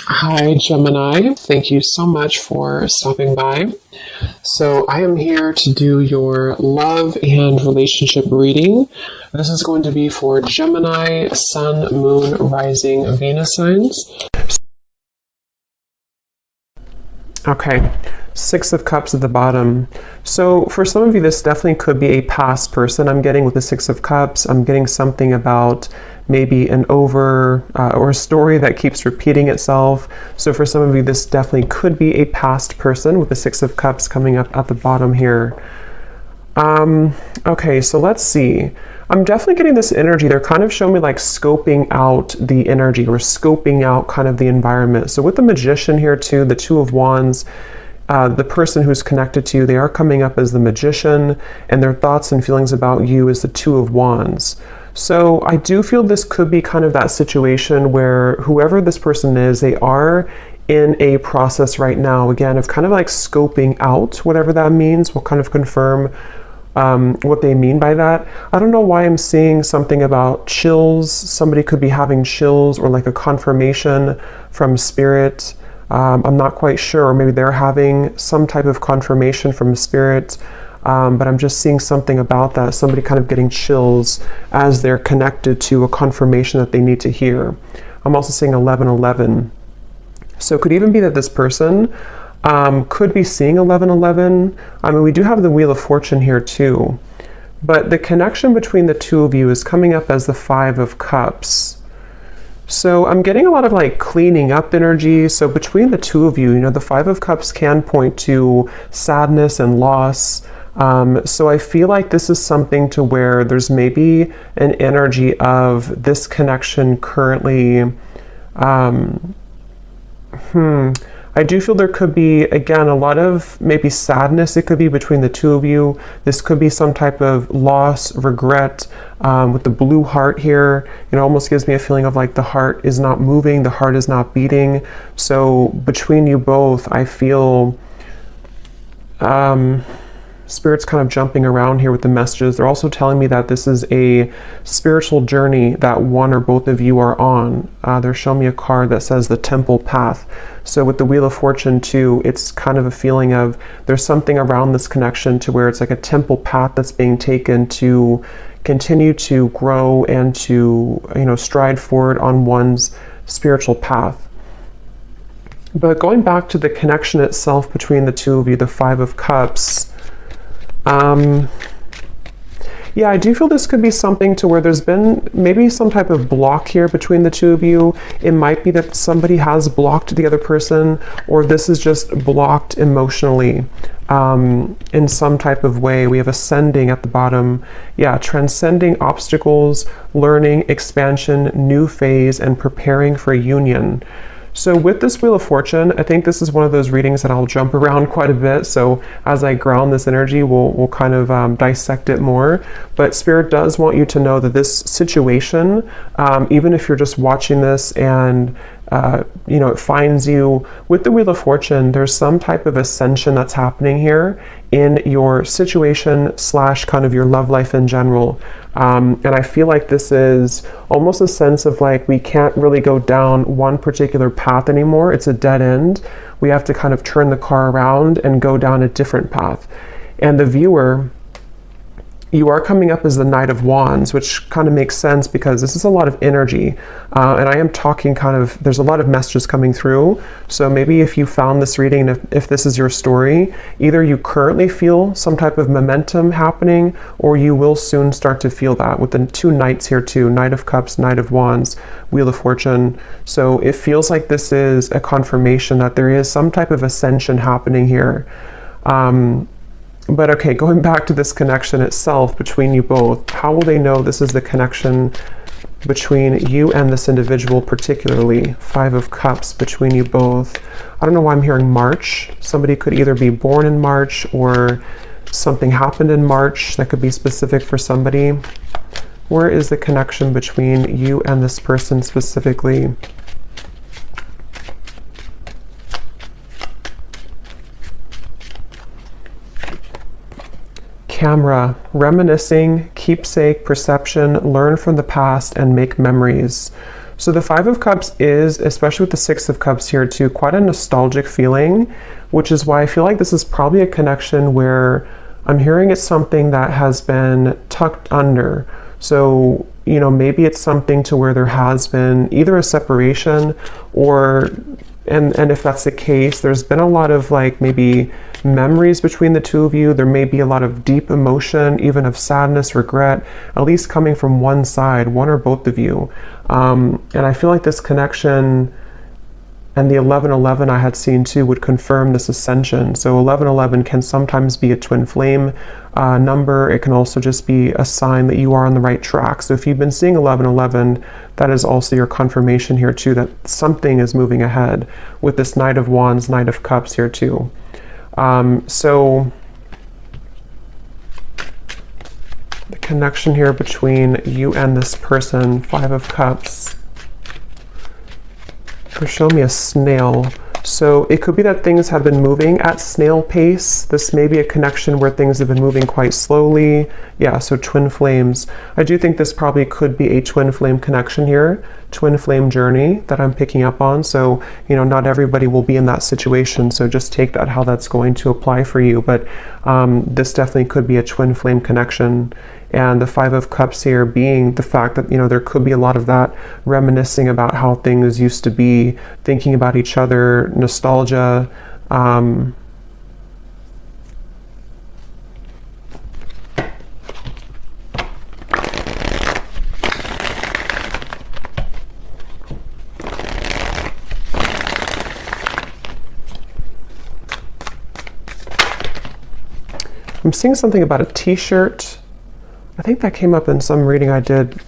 Hi, Gemini. Thank you so much for stopping by. So, I am here to do your love and relationship reading. This is going to be for Gemini, Sun, Moon, Rising, Venus signs. Okay, Six of Cups at the bottom. So for some of you, this definitely could be a past person. I'm getting with the Six of Cups. I'm getting something about maybe an or a story that keeps repeating itself. So for some of you, this definitely could be a past person with the Six of Cups coming up at the bottom here. Okay, so let's see. I'm definitely getting this energy. They're kind of showing me like scoping out the energy or scoping out kind of the environment. So with the Magician here too, the Two of Wands, the person who's connected to you, they are coming up as the Magician, and their thoughts and feelings about you is the Two of Wands. So I do feel this could be kind of that situation where whoever this person is, they are in a process right now, again, of kind of like scoping out whatever that means. We'll kind of confirm what they mean by that. I don't know why I'm seeing something about chills. Somebody could be having chills or like a confirmation from spirit. I'm not quite sure, or maybe they're having some type of confirmation from spirit, but I'm just seeing something about that. Somebody kind of getting chills as they're connected to a confirmation that they need to hear. I'm also seeing 1111. So it could even be that this person could be seeing 1111. I mean, we do have the Wheel of Fortune here too, but the connection between the two of you is coming up as the Five of Cups. So I'm getting a lot of like cleaning up energy. So between the two of you, you know, the Five of Cups can point to sadness and loss. So I feel like this is something to where there's maybe an energy of this connection currently. I do feel there could be, again, a lot of maybe sadness. It could be between the two of you. This could be some type of loss, regret. With the blue heart here, it almost gives me a feeling of like the heart is not moving, the heart is not beating. So between you both, I feel Spirit's kind of jumping around here with the messages. They're also telling me that this is a spiritual journey that one or both of you are on. They're showing me a card that says the Temple Path. So with the Wheel of Fortune too, it's kind of a feeling of there's something around this connection to where it's like a temple path that's being taken to continue to grow and to, you know, stride forward on one's spiritual path. But going back to the connection itself between the two of you, the Five of Cups, yeah, I do feel this could be something to where there's been maybe some type of block here between the two of you. It might be that somebody has blocked the other person, or this is just blocked emotionally in some type of way. We have ascending at the bottom. Yeah, transcending obstacles, learning, expansion, new phase, and preparing for union. So with this Wheel of Fortune, I think this is one of those readings that I'll jump around quite a bit. So as I ground this energy, we'll kind of dissect it more. But Spirit does want you to know that this situation, even if you're just watching this and you know, it finds you with the Wheel of Fortune, there's some type of ascension that's happening here in your situation / kind of your love life in general. And I feel like this is almost a sense of like, we can't really go down one particular path anymore. It's a dead end. We have to kind of turn the car around and go down a different path. And the viewer, you are coming up as the Knight of Wands, which kind of makes sense because this is a lot of energy. And I am talking kind of, there's a lot of messages coming through. So maybe if you found this reading, if this is your story, either you currently feel some type of momentum happening, or you will soon start to feel that with the two Knights here too, Knight of Cups, Knight of Wands, Wheel of Fortune. So it feels like this is a confirmation that there is some type of ascension happening here. But okay, going back to this connection itself between you both, how will they know this is the connection between you and this individual particularly? Five of Cups between you both. I don't know why I'm hearing March. Somebody could either be born in March or something happened in March that could be specific for somebody. Where is the connection between you and this person specifically? Camera, reminiscing, keepsake, perception, learn from the past, and make memories. So the Five of Cups is, especially with the Six of Cups here too, quite a nostalgic feeling, which is why I feel like this is probably a connection where I'm hearing it's something that has been tucked under. So, you know, maybe it's something to where there has been either a separation or, and if that's the case, there's been a lot of like maybe memories between the two of you. There may be a lot of deep emotion, even of sadness, regret, at least coming from one side, one or both of you. And I feel like this connection and the 1111 I had seen too would confirm this ascension. So 1111 can sometimes be a twin flame number. It can also just be a sign that you are on the right track. So if you've been seeing 1111, that is also your confirmation here too, that something is moving ahead with this Knight of Wands, Knight of Cups here too. So the connection here between you and this person, Five of Cups. They're showing me a snail. So it could be that things have been moving at snail pace. This may be a connection where things have been moving quite slowly. Yeah, so twin flames. I do think this probably could be a twin flame connection here, twin flame journey that I'm picking up on. So, you know, not everybody will be in that situation. So just take that how that's going to apply for you. But this definitely could be a twin flame connection. And the Five of Cups here being the fact that, you know, there could be a lot of that reminiscing about how things used to be, thinking about each other, nostalgia. I'm seeing something about a t-shirt. I think that came up in some reading I did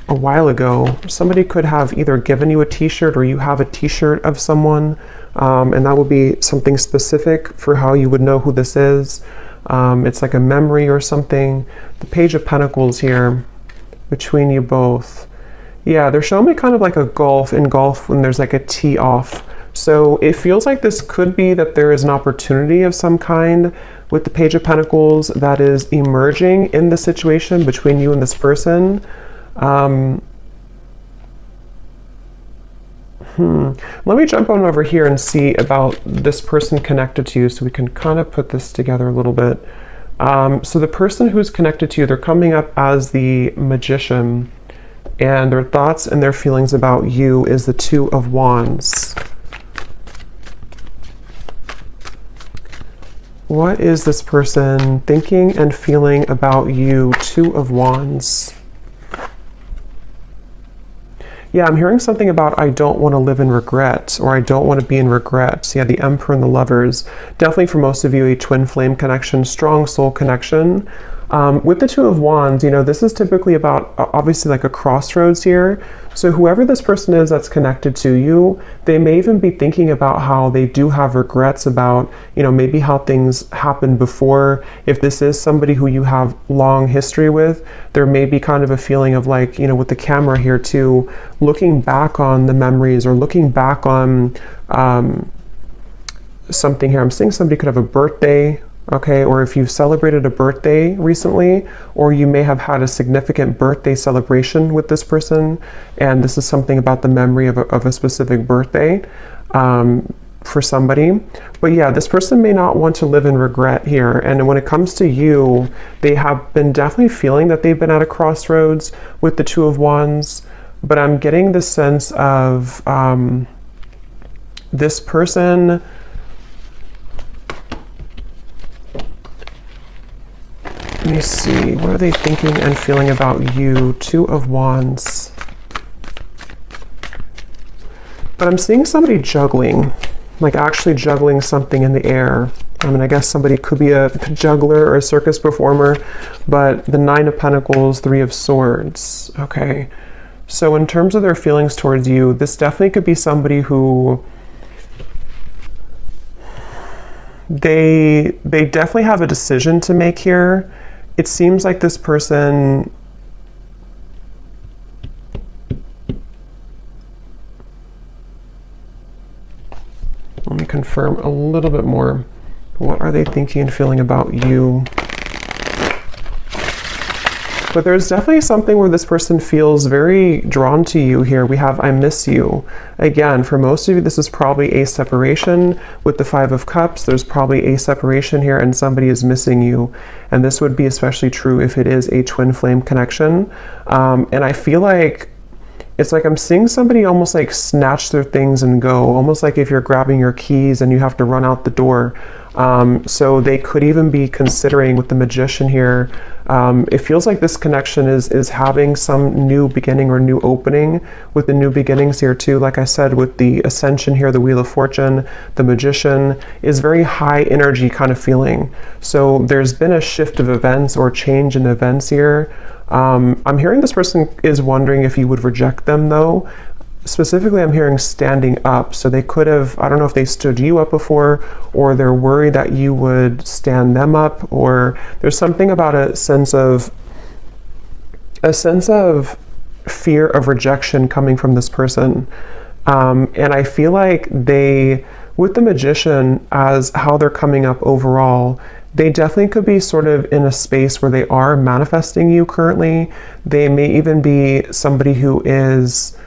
a while ago. Somebody could have either given you a t-shirt or you have a t-shirt of someone, and that would be something specific for how you would know who this is. It's like a memory or something. The Page of Pentacles here between you both. Yeah, they're showing me kind of like a golf in golf when there's like a tee off. So it feels like this could be that there is an opportunity of some kind with the Page of Pentacles that is emerging in the situation between you and this person. Let me jump on over here and see about this person connected to you so we can kind of put this together a little bit. So the person who's connected to you, they're coming up as the Magician, and their thoughts and their feelings about you is the Two of Wands. What is this person thinking and feeling about you? Two of Wands. Yeah, I'm hearing something about I don't want to live in regret, or I don't want to be in regret. Yeah, the Emperor and the Lovers. Definitely for most of you, a twin flame connection, strong soul connection. With the Two of Wands, you know, this is typically about obviously like a crossroads here. So whoever this person is that's connected to you, they may even be thinking about how they do have regrets about, you know, maybe how things happened before. If this is somebody who you have long history with, there may be kind of a feeling of like, you know, with the camera here too, looking back on the memories or looking back on something here. I'm seeing somebody could have a birthday. Okay, or if you've celebrated a birthday recently, or you may have had a significant birthday celebration with this person, and this is something about the memory of a specific birthday for somebody. But yeah, this person may not want to live in regret here. And when it comes to you, they have been definitely feeling that they've been at a crossroads with the Two of Wands, but I'm getting the sense of this person. Let me see, what are they thinking and feeling about you? Two of Wands. But I'm seeing somebody juggling, like actually juggling something in the air. I mean, I guess somebody could be a juggler or a circus performer, but the Nine of Pentacles, Three of Swords. Okay, so in terms of their feelings towards you, this definitely could be somebody who they definitely have a decision to make here. It seems like this person, let me confirm a little bit more. What are they thinking and feeling about you? But there's definitely something where this person feels very drawn to you here. We have I miss you. Again, for most of you, this is probably a separation. With the Five of Cups, there's probably a separation here and somebody is missing you. And this would be especially true if it is a twin flame connection. And I feel like it's like I'm seeing somebody almost like snatch their things and go, almost like if you're grabbing your keys and you have to run out the door. So they could even be considering with the Magician here, it feels like this connection is having some new beginning or new opening with the new beginnings here too. Like I said, with the Ascension here, the Wheel of Fortune, the Magician is very high energy kind of feeling. So there's been a shift of events or change in events here. I'm hearing this person is wondering if you would reject them though. Specifically, I'm hearing standing up. So they could have, I don't know if they stood you up before, or they're worried that you would stand them up, or there's something about a sense of fear of rejection coming from this person. And I feel like they, with the Magician, as how they're coming up overall, they definitely could be sort of in a space where they are manifesting you currently. They may even be somebody who is,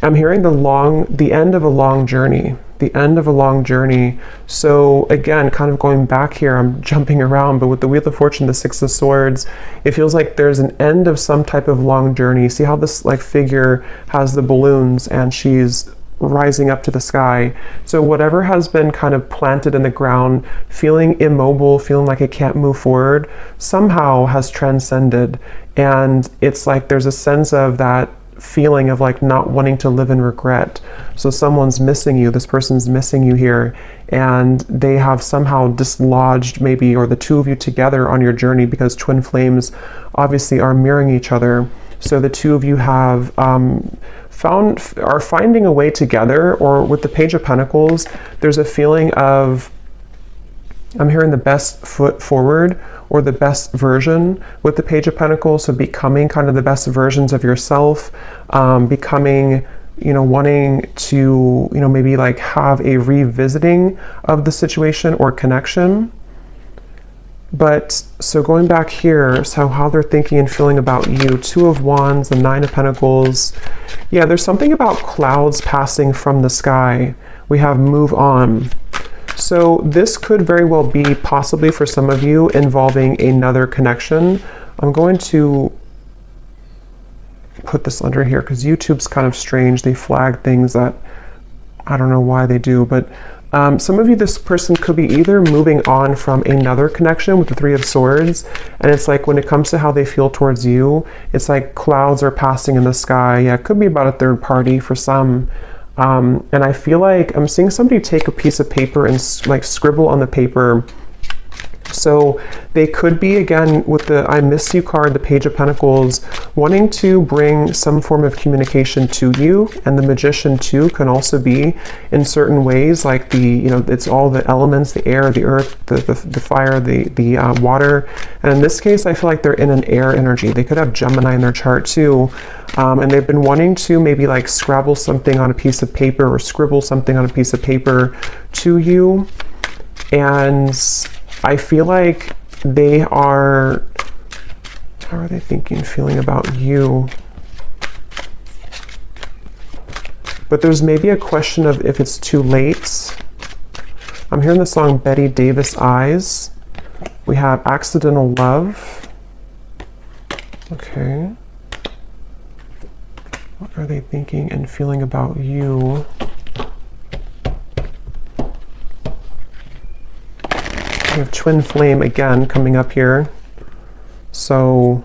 I'm hearing the end of a long journey, the end of a long journey. So again, kind of going back here, I'm jumping around, but with the Wheel of Fortune, the Six of Swords, it feels like there's an end of some type of long journey. See how this like figure has the balloons and she's rising up to the sky. So whatever has been kind of planted in the ground, feeling immobile, feeling like it can't move forward, somehow has transcended. And it's like there's a sense of that feeling of like not wanting to live in regret. So someone's missing you, this person's missing you here, and they have somehow dislodged maybe, or the two of you together on your journey, because twin flames obviously are mirroring each other. So the two of you have are finding a way together. Or with the Page of Pentacles, there's a feeling of, I'm hearing the best foot forward, or the best version with the Page of Pentacles. So becoming kind of the best versions of yourself, becoming, you know, wanting to, you know, maybe like have a revisiting of the situation or connection. But so going back here, so how they're thinking and feeling about you, Two of Wands, the Nine of Pentacles. Yeah, there's something about clouds passing from the sky. We have move on. So this could very well be possibly for some of you involving another connection. I'm going to put this under here because YouTube's kind of strange. They flag things that I don't know why they do, but some of you, this person could be either moving on from another connection with the Three of Swords, and it's like when it comes to how they feel towards you, it's like clouds are passing in the sky. Yeah, it could be about a third party for some. And I feel like I'm seeing somebody take a piece of paper and like scribble on the paper. So they could be, again, with the I miss you card, the Page of Pentacles, wanting to bring some form of communication to you. And the Magician too can also be in certain ways, like the, you know, it's all the elements, the air, the earth, the fire, the water. And in this case, I feel like they're in an air energy. They could have Gemini in their chart too. And they've been wanting to maybe like scrabble something on a piece of paper or scribble something on a piece of paper to you. And I feel like they are, how are they thinking, feeling about you? But there's maybe a question of if it's too late. I'm hearing the song Betty Davis Eyes. We have Accidental Love. Okay. What are they thinking and feeling about you? We have Twin Flame again coming up here. So,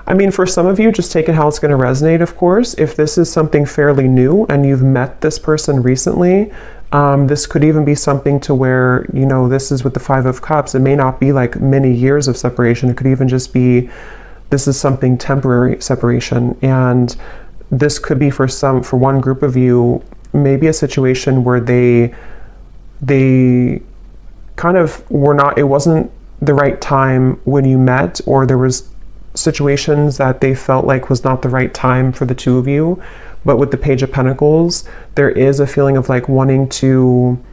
I mean, for some of you, just take it how it's going to resonate, of course. If this is something fairly new and you've met this person recently, this could even be something to where, you know, this is with the Five of Cups. It may not be like many years of separation. It could even just be, this is something temporary separation. And this could be for one group of you, maybe a situation where they kind of were not, it wasn't the right time when you met, or there was situations that they felt like was not the right time for the two of you. But with the Page of Pentacles, there is a feeling of like wanting to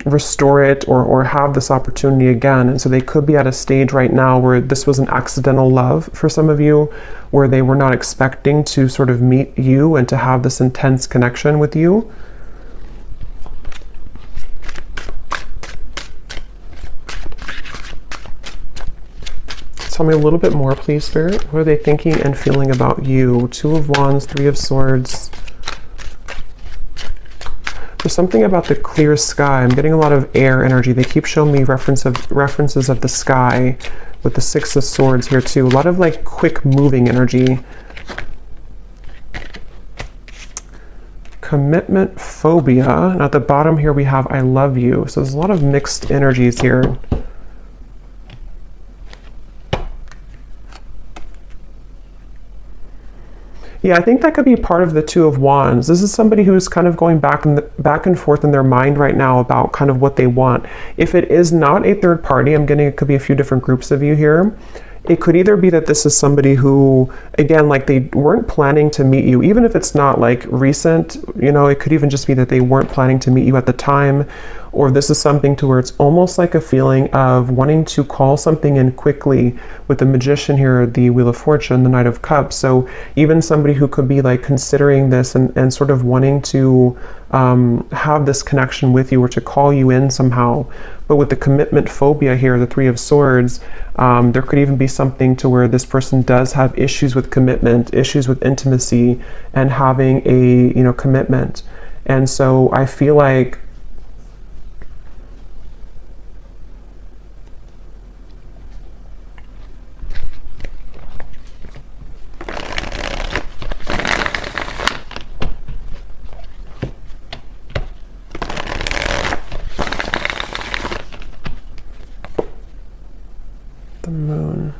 restore it or have this opportunity again. And so they could be at a stage right now where this was an accidental love for some of you, where they were not expecting to sort of meet you and to have this intense connection with you. Tell me a little bit more, please, Spirit. What are they thinking and feeling about you? Two of Wands, Three of Swords. There's something about the clear sky. I'm getting a lot of air energy. They keep showing me references of the sky with the Six of Swords here too. A lot of like quick moving energy. Commitment phobia. And at the bottom here we have I love you. So there's a lot of mixed energies here. Yeah, I think that could be part of the Two of Wands. This is somebody who's kind of going back and forth in their mind right now about kind of what they want. If it is not a third party, I'm getting it could be a few different groups of you here. It could either be that this is somebody who, again, like they weren't planning to meet you, even if it's not like recent, you know, it could even just be that they weren't planning to meet you at the time. Or this is something to where it's almost like a feeling of wanting to call something in quickly with the Magician here, the Wheel of Fortune, the Knight of Cups. So even somebody who could be like considering this and sort of wanting to have this connection with you or to call you in somehow. But with the commitment phobia here, the Three of Swords, there could even be something to where this person does have issues with commitment, issues with intimacy, and having a, you know, commitment. And so I feel like the Moon.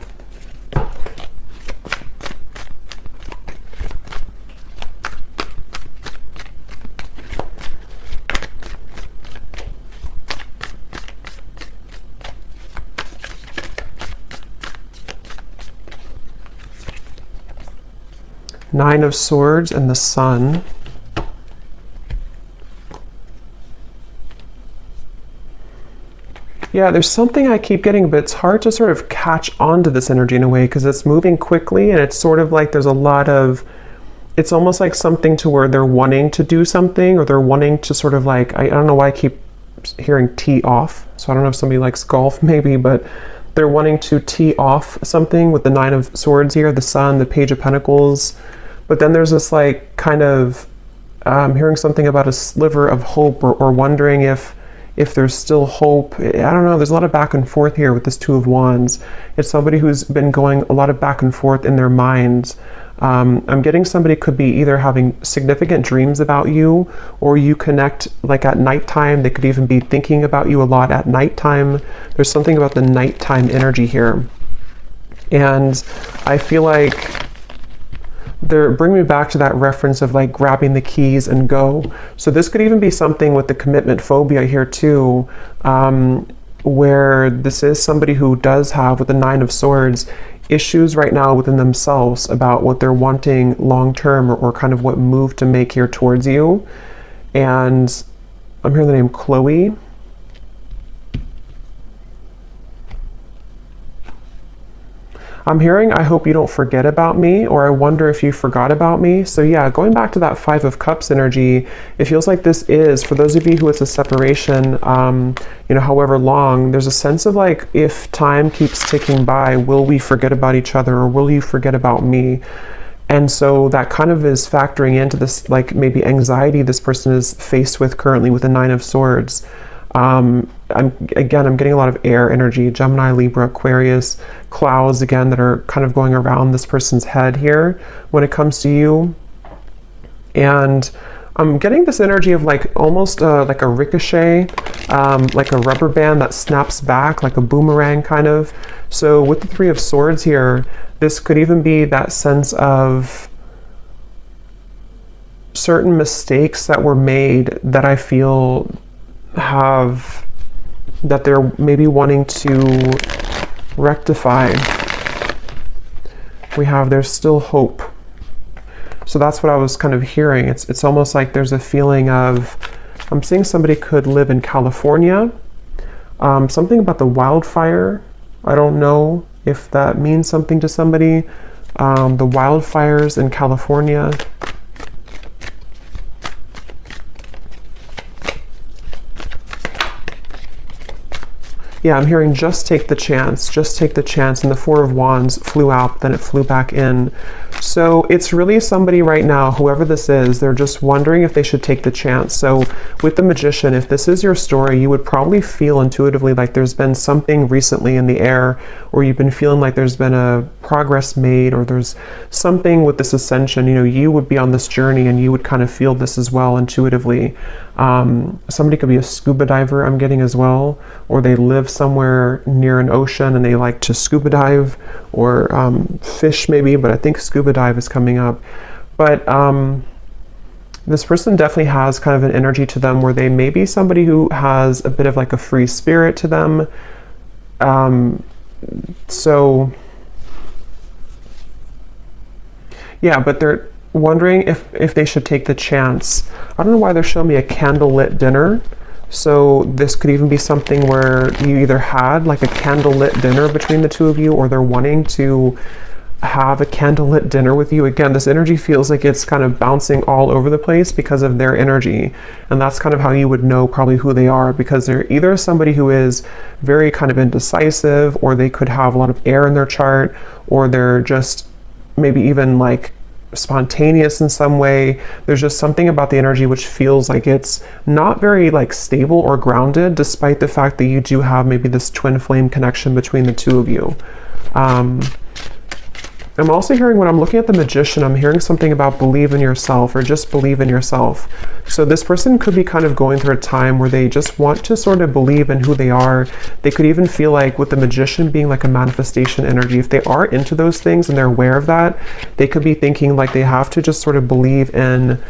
Nine of Swords and the Sun. Yeah, there's something I keep getting, but it's hard to sort of catch on to this energy in a way because it's moving quickly and it's sort of like there's a lot of, it's almost like something to where they're wanting to do something or they're wanting to sort of like, I don't know why I keep hearing tee off. So I don't know if somebody likes golf maybe, but they're wanting to tee off something with the Nine of Swords here, the Sun, the Page of Pentacles. But then there's this like kind of hearing something about a sliver of hope or wondering if there's still hope. I don't know, there's a lot of back and forth here with this Two of Wands. It's somebody who's been going a lot of back and forth in their minds. I'm getting somebody could be either having significant dreams about you or you connect like at nighttime. They could even be thinking about you a lot at nighttime. There's something about the nighttime energy here. And I feel like they're bringing me back to that reference of like grabbing the keys and go. So this could even be something with the commitment phobia here too, where this is somebody who does have, with the Nine of Swords, issues right now within themselves about what they're wanting long-term or kind of what move to make here towards you. And I'm hearing the name Chloe. I'm hearing, I hope you don't forget about me, or I wonder if you forgot about me. So yeah, going back to that Five of Cups energy, it feels like this is, for those of you who it's a separation, you know, however long, there's a sense of like, if time keeps ticking by, will we forget about each other or will you forget about me? And so that kind of is factoring into this, like maybe anxiety this person is faced with currently with the Nine of Swords. I'm getting a lot of air energy, Gemini, Libra, Aquarius, clouds again that are kind of going around this person's head here when it comes to you. And I'm getting this energy of like almost like a ricochet, like a rubber band that snaps back, like a boomerang kind of. So with the Three of Swords here, this could even be that sense of certain mistakes that were made that I feel have, that they're maybe wanting to rectify. We have, there's still hope. So that's what I was kind of hearing. It's almost like there's a feeling of I'm seeing somebody could live in California. Something about the wildfire. I don't know if that means something to somebody. The wildfires in California. Yeah, I'm hearing just take the chance, just take the chance. And the Four of Wands flew out, then it flew back in. So it's really somebody right now, whoever this is, they're just wondering if they should take the chance. So with the Magician, if this is your story, you would probably feel intuitively like there's been something recently in the air, or you've been feeling like there's been a progress made, or there's something with this ascension. You know, you would be on this journey and you would kind of feel this as well intuitively. Somebody could be a scuba diver, I'm getting as well, or they live somewhere near an ocean and they like to scuba dive, or fish maybe, but I think scuba dive is coming up. But this person definitely has kind of an energy to them where they may be somebody who has a bit of like a free spirit to them. So yeah, but they're wondering if they should take the chance. I don't know why they're showing me a candlelit dinner. So this could even be something where you either had like a candlelit dinner between the two of you, or they're wanting to have a candlelit dinner with you. Again, this energy feels like it's kind of bouncing all over the place because of their energy. And that's kind of how you would know probably who they are, because they're either somebody who is very kind of indecisive, or they could have a lot of air in their chart, or they're just maybe even like spontaneous in some way. There's just something about the energy which feels like it's not very like stable or grounded, despite the fact that you do have maybe this twin flame connection between the two of you. I'm also hearing, when I'm looking at the Magician, I'm hearing something about believe in yourself, or just believe in yourself. So this person could be kind of going through a time where they just want to sort of believe in who they are. They could even feel like, with the Magician being like a manifestation energy, if they are into those things and they're aware of that, they could be thinking like they have to just sort of believe in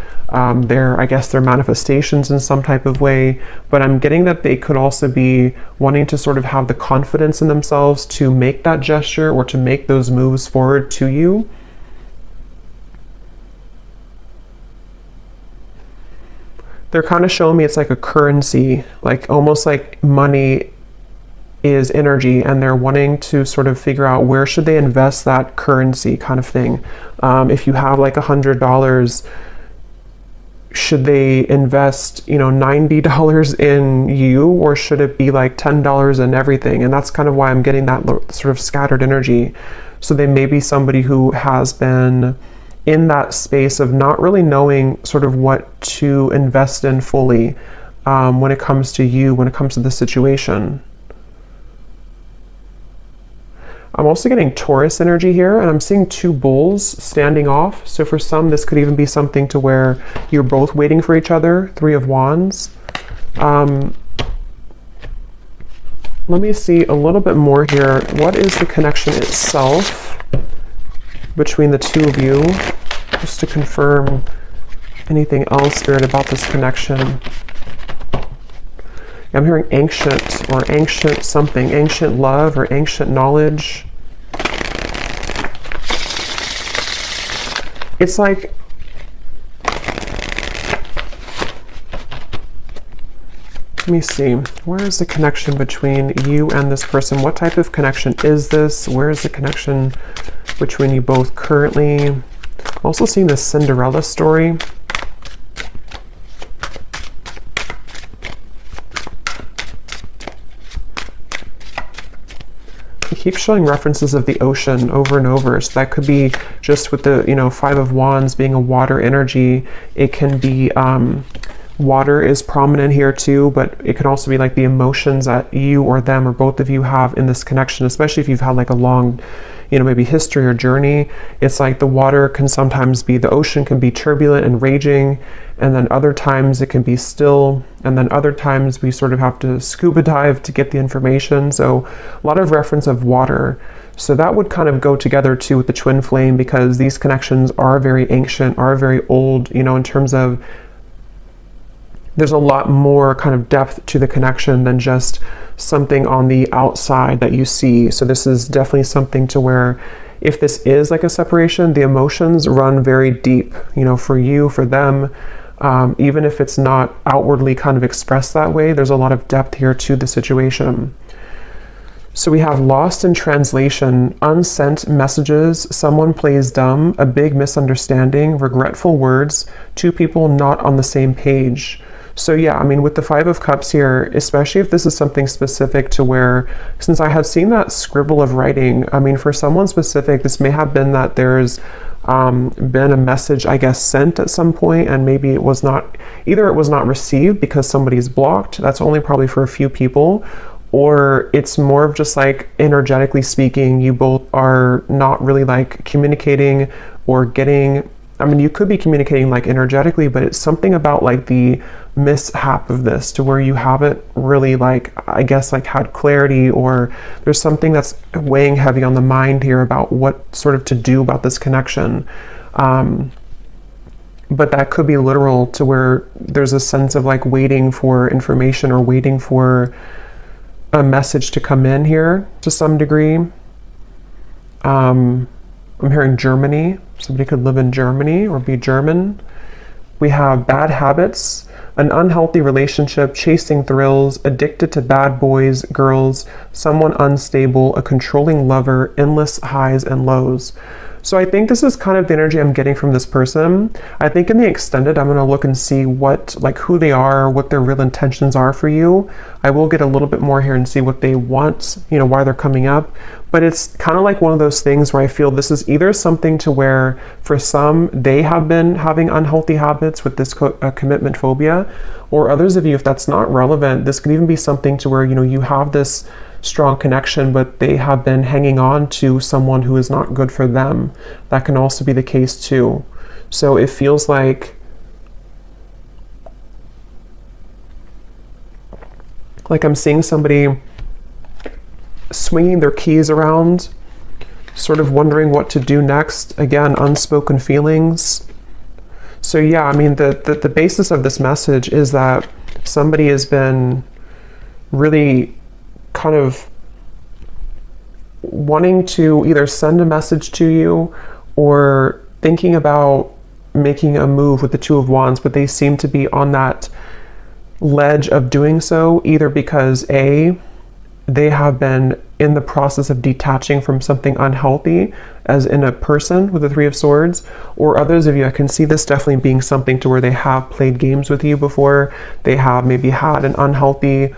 their, I guess, their manifestations in some type of way. But I'm getting that they could also be wanting to sort of have the confidence in themselves to make that gesture, or to make those moves forward to you. They're kind of showing me it's like a currency, like almost like money is energy, and they're wanting to sort of figure out where should they invest that currency kind of thing. If you have like $100, should they invest, you know, $90 in you, or should it be like $10 in everything? And that's kind of why I'm getting that sort of scattered energy. So they may be somebody who has been in that space of not really knowing sort of what to invest in fully when it comes to you, when it comes to the situation. I'm also getting Taurus energy here, and I'm seeing two bulls standing off. So for some, this could even be something to where you're both waiting for each other. Three of Wands. Let me see a little bit more here. What is the connection itself between the two of you? Just to confirm anything else, Spirit, about this connection. I'm hearing ancient, or ancient something, ancient love, or ancient knowledge. It's like, let me see, where is the connection between you and this person? What type of connection is this? Where is the connection between you both currently? I'm also seeing this Cinderella story. Keep showing references of the ocean over and over. So that could be just with the, you know, Five of Wands being a water energy. It can be, water is prominent here too, but it can also be like the emotions that you or them or both of you have in this connection, especially if you've had like a long, you know, maybe history or journey. It's like the water can sometimes be, the ocean can be turbulent and raging, and then other times it can be still, and then other times we sort of have to scuba dive to get the information. So a lot of reference of water. So that would kind of go together too with the twin flame, because these connections are very ancient, are very old, you know, in terms of there's a lot more kind of depth to the connection than just something on the outside that you see. So this is definitely something to where, if this is like a separation, the emotions run very deep, you know, for you, for them. Even if it's not outwardly kind of expressed that way, there's a lot of depth here to the situation. So we have lost in translation, unsent messages, someone plays dumb, a big misunderstanding, regretful words, two people not on the same page. So yeah, I mean, with the Five of Cups here, especially if this is something specific to where, since I had seen that scribble of writing, I mean, for someone specific, this may have been that there's been a message, I guess, sent at some point, and maybe it was not, either it was not received because somebody's blocked, that's only probably for a few people, or it's more of just like, energetically speaking, you both are not really like communicating or getting, I mean, you could be communicating like energetically, but it's something about like the mishap of this to where you haven't really like, I guess, like had clarity, or there's something that's weighing heavy on the mind here about what sort of to do about this connection. But that could be literal to where there's a sense of like waiting for information or waiting for a message to come in here to some degree. I'm hearing Germany. Somebody could live in Germany or be German. We have bad habits, an unhealthy relationship, chasing thrills, addicted to bad boys, girls, someone unstable, a controlling lover, endless highs and lows. So I think this is kind of the energy I'm getting from this person. I think in the extended, I'm going to look and see what, like who they are, what their real intentions are for you. I will get a little bit more here and see what they want, you know, why they're coming up. But it's kind of like one of those things where I feel this is either something to where for some, they have been having unhealthy habits with this commitment phobia, or others of you, if that's not relevant, this could even be something to where, you know, you have this strong connection, but they have been hanging on to someone who is not good for them. That can also be the case too. So it feels like I'm seeing somebody swinging their keys around, sort of wondering what to do next. Again, unspoken feelings. So yeah, I mean, the basis of this message is that somebody has been really kind of wanting to either send a message to you or thinking about making a move with the Two of Wands, but they seem to be on that ledge of doing so, either because A, they have been in the process of detaching from something unhealthy, as in a person with the Three of Swords, or others of you, I can see this definitely being something to where they have played games with you before, they have maybe had an unhealthy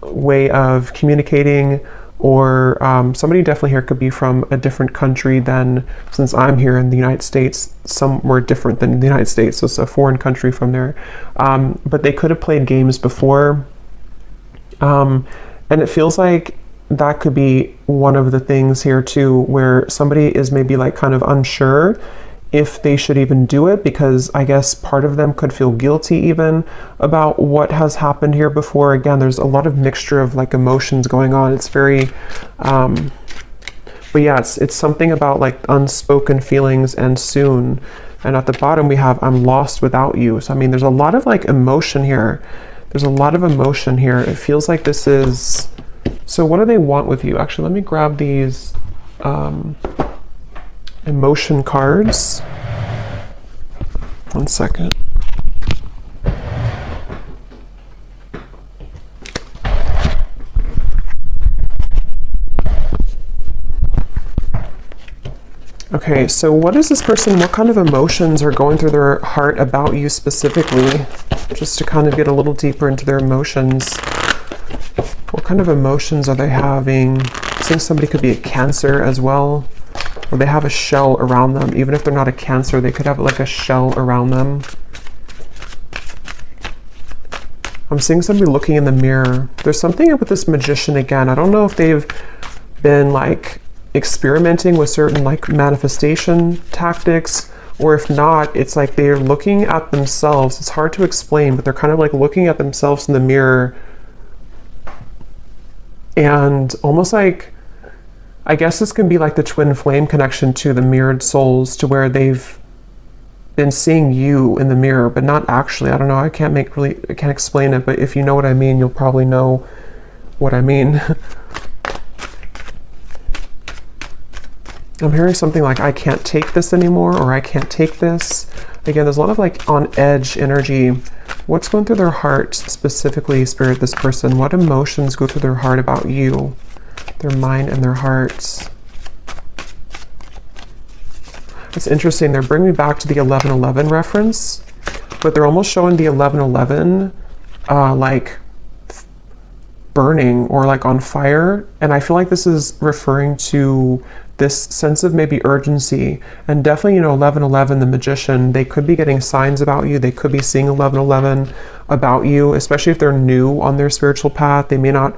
way of communicating, or somebody definitely here could be from a different country than, since I'm here in the United States, somewhere different than the United States, so it's a foreign country from there. But they could have played games before. And it feels like that could be one of the things here too, where somebody is maybe like kind of unsure if they should even do it, because I guess part of them could feel guilty even about what has happened here before. Again, there's a lot of mixture of like emotions going on. It's very, but yeah, it's something about like unspoken feelings and soon. And at the bottom we have, I'm lost without you. So I mean, there's a lot of like emotion here. There's a lot of emotion here. It feels like this is, so what do they want with you? Actually, let me grab these emotion cards. One second. Okay, so what is this person, what kind of emotions are going through their heart about you specifically? Just to kind of get a little deeper into their emotions. What kind of emotions are they having? I think somebody could be a Cancer as well, or they have a shell around them. Even if they're not a Cancer, they could have like a shell around them. I'm seeing somebody looking in the mirror. There's something with this Magician again. I don't know if they've been like experimenting with certain like manifestation tactics, or if not, it's like they're looking at themselves. It's hard to explain, but they're kind of like looking at themselves in the mirror and almost like, I guess this can be like the twin flame connection to the mirrored souls, to where they've been seeing you in the mirror, but not actually. I don't know. I can't explain it, but if you know what I mean, you'll probably know what I mean. I'm hearing something like, I can't take this anymore, or I can't take this. Again, there's a lot of like on edge energy. What's going through their heart specifically, Spirit, this person? What emotions go through their heart about you? Their mind and their hearts. It's interesting. They're bringing me back to the 11:11 reference, but they're almost showing the 11:11 like burning or like on fire. And I feel like this is referring to this sense of maybe urgency. And definitely, 11:11, the magician, they could be getting signs about you. They could be seeing 11:11 about you, especially if they're new on their spiritual path. They may not,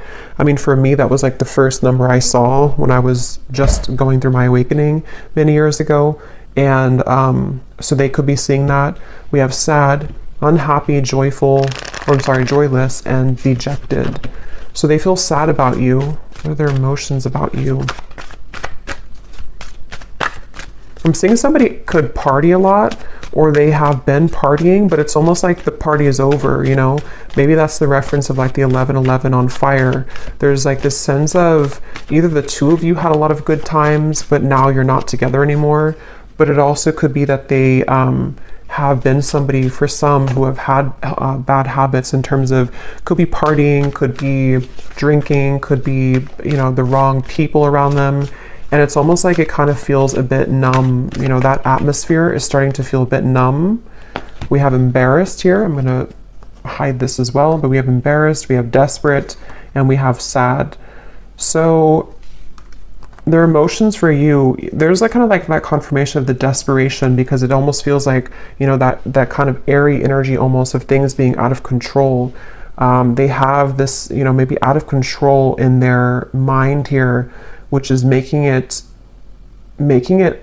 for me, that was like the first number I saw when I was just going through my awakening many years ago. And so they could be seeing that. We have sad, unhappy, joyless, and dejected. So they feel sad about you. What are their emotions about you? I'm seeing somebody could party a lot, or they have been partying, but it's almost like the party is over, Maybe that's the reference of like the 11:11 on fire. There's like this sense of either the two of you had a lot of good times, but now you're not together anymore. But it also could be that they have been somebody, for some, who have had bad habits in terms of, could be partying, could be drinking, could be, the wrong people around them. And it's almost like it kind of feels a bit numb. That atmosphere is starting to feel a bit numb. We have embarrassed here. I'm going to hide this as well, but we have embarrassed, we have desperate, and we have sad. So their emotions for you, there's like kind of like that confirmation of the desperation, because it almost feels like, that kind of airy energy almost of things being out of control. They have this, maybe out of control in their mind here, which is making it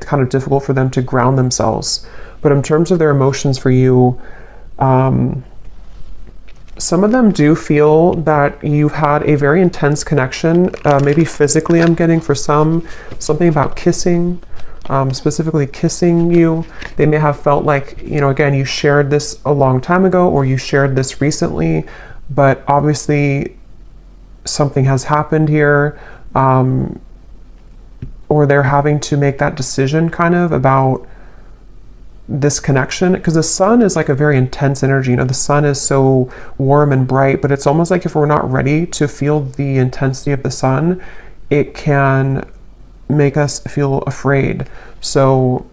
kind of difficult for them to ground themselves. But in terms of their emotions for you, some of them do feel that you've had a very intense connection, maybe physically. I'm getting for some, something about kissing, specifically kissing you. They may have felt like, again, you shared this a long time ago, or you shared this recently, but obviously something has happened here, or they're having to make that decision kind of about this connection, because the sun is like a very intense energy. The sun is so warm and bright, but it's almost like if we're not ready to feel the intensity of the sun, it can make us feel afraid. So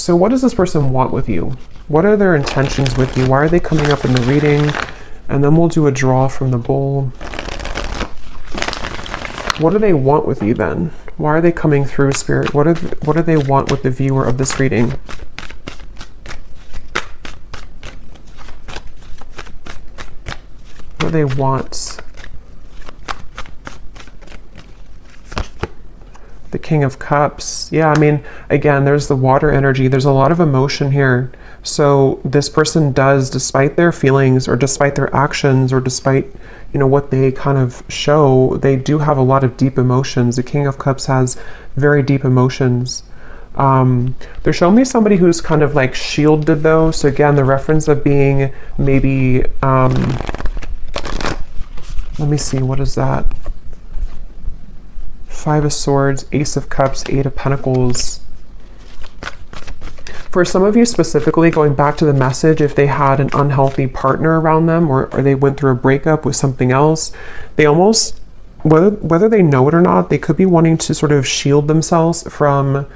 what does this person want with you? What are their intentions with you? Why are they coming up in the reading? And then we'll do a draw from the bowl. What do they want with you then? Why are they coming through, Spirit? What do they want with the viewer of this reading? What do they want? The King of Cups. Yeah, again, there's the water energy. There's a lot of emotion here. So this person does, despite their feelings or despite their actions or despite, what they kind of show, they do have a lot of deep emotions. The King of Cups has very deep emotions. They're showing me somebody who's kind of like shielded though. So again, the reference of being maybe, let me see, what is that? Five of Swords, Ace of Cups, Eight of Pentacles. For some of you specifically, going back to the message, if they had an unhealthy partner around them, or they went through a breakup with something else, they almost, whether they know it or not, they could be wanting to sort of shield themselves from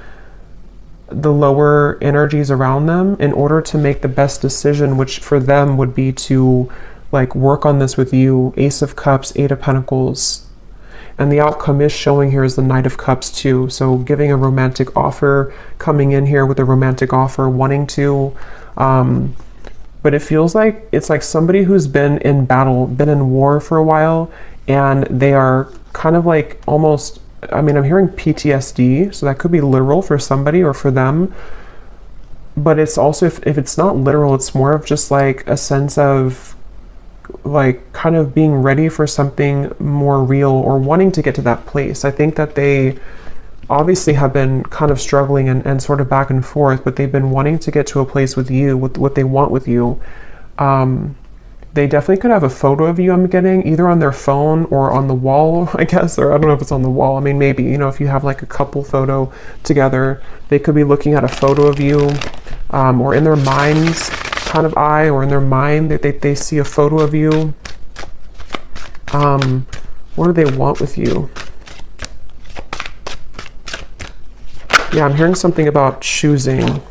the lower energies around them in order to make the best decision, which for them would be to like work on this with you. Ace of Cups, Eight of Pentacles. And the outcome is showing here is the Knight of Cups too. So giving a romantic offer, coming in here with a romantic offer, wanting to, but it feels like it's like somebody who's been in battle, been in war for a while, and they are kind of like almost, I'm hearing PTSD, so that could be literal for somebody or for them. But it's also, if it's not literal, it's more of just like a sense of like kind of being ready for something more real, or wanting to get to that place. I think that they obviously have been kind of struggling and sort of back and forth, but they've been wanting to get to a place with you, with what they want with you. They definitely could have a photo of you, I'm getting, either on their phone or on the wall, I guess, or I don't know if it's on the wall. I mean, maybe, you know, if you have like a couple photo together, they could be looking at a photo of you, or in their mind's kind of eye, or in their mind, they see a photo of you. What do they want with you? Yeah, I'm hearing something about choosing,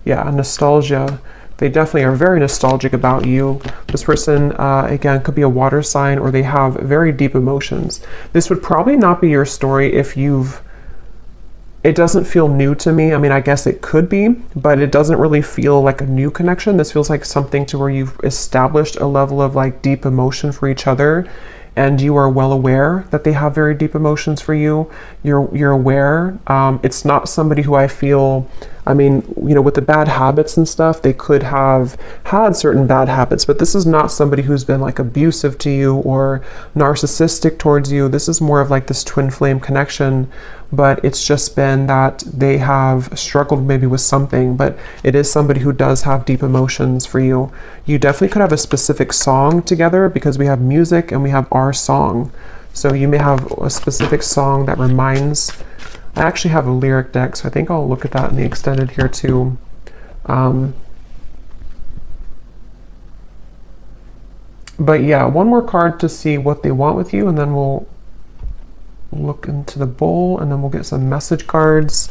yeah, nostalgia. They definitely are very nostalgic about you. This person, again, could be a water sign, or they have very deep emotions. This would probably not be your story if it doesn't feel new to me. I mean, I guess it could be, but it doesn't really feel like a new connection. This feels like something to where you've established a level of like deep emotion for each other, and you are well aware that they have very deep emotions for you. You're aware. It's not somebody who I feel, I mean, you know, with the bad habits and stuff, they could have had certain bad habits, but this is not somebody who's been like abusive to you or narcissistic towards you. This is more of like this twin flame connection, but it's just been that they have struggled maybe with something, but it is somebody who does have deep emotions for you. You definitely could have a specific song together, because we have music and we have our song. So you may have a specific song that reminds. I actually have a lyric deck, so I think I'll look at that in the extended here too. But yeah, one more card to see what they want with you, and then we'll look into the bowl, and then we'll get some message cards.